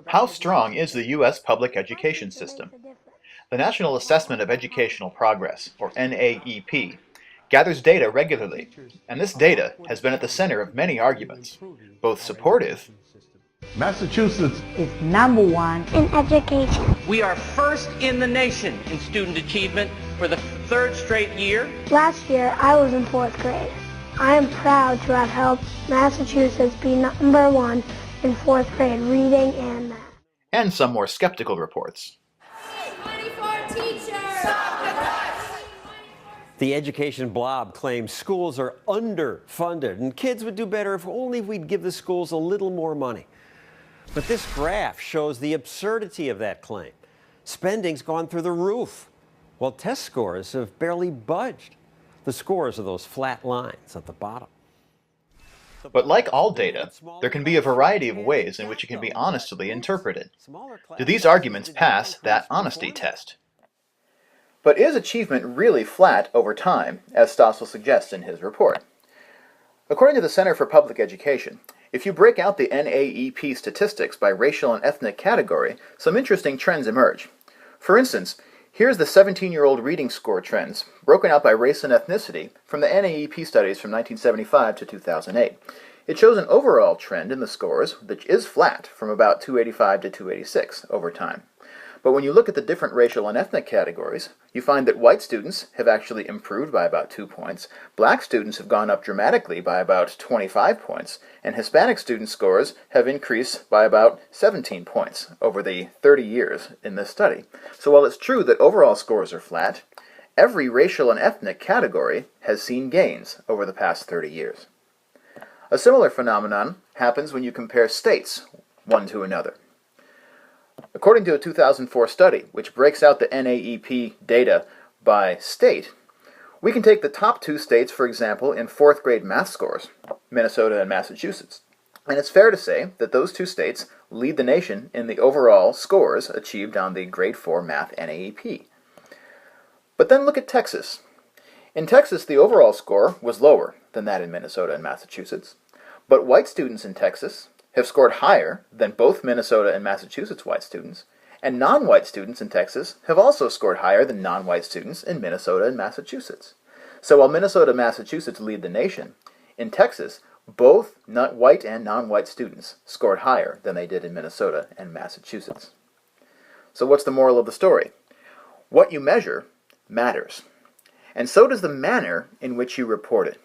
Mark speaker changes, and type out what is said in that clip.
Speaker 1: How strong is the U.S. public education system? The National Assessment of Educational Progress, or NAEP, gathers data regularly, and this data has been at the center of many arguments, both supportive.
Speaker 2: Massachusetts
Speaker 3: is number one
Speaker 4: in education.
Speaker 5: We are first in the nation in student achievement for the third straight year.
Speaker 4: Last year, I was in 4th grade. I am proud to have helped Massachusetts be number one in 4th grade reading and math.
Speaker 1: And some more skeptical reports.
Speaker 6: The education blob claims schools are underfunded and kids would do better if only we'd give the schools a little more money. But this graph shows the absurdity of that claim. Spending's gone through the roof, while test scores have barely budged. The scores are those flat lines at the bottom.
Speaker 1: But like all data, there can be a variety of ways in which it can be honestly interpreted. Do these arguments pass that honesty test? But is achievement really flat over time, as Stossel suggests in his report? According to the Center for Public Education, if you break out the NAEP statistics by racial and ethnic category, some interesting trends emerge. For instance, here's the 17-year-old reading score trends, broken out by race and ethnicity, from the NAEP studies from 1975 to 2008. It shows an overall trend in the scores that is flat, from about 285 to 286 over time. But when you look at the different racial and ethnic categories, you find that white students have actually improved by about 2 points, black students have gone up dramatically by about 25 points, and Hispanic student scores have increased by about 17 points over the 30 years in this study. So while it's true that overall scores are flat, every racial and ethnic category has seen gains over the past 30 years. A similar phenomenon happens when you compare states one to another. According to a 2004 study, which breaks out the NAEP data by state, we can take the top 2 states, for example, in 4th grade math scores, Minnesota and Massachusetts. And it's fair to say that those 2 states lead the nation in the overall scores achieved on the grade 4 math NAEP. But then look at Texas. In Texas, the overall score was lower than that in Minnesota and Massachusetts, but white students in Texas have scored higher than both Minnesota and Massachusetts white students, and non-white students in Texas have also scored higher than non-white students in Minnesota and Massachusetts. So while Minnesota and Massachusetts lead the nation, in Texas, both white and non-white students scored higher than they did in Minnesota and Massachusetts. So what's the moral of the story? What you measure matters, and so does the manner in which you report it.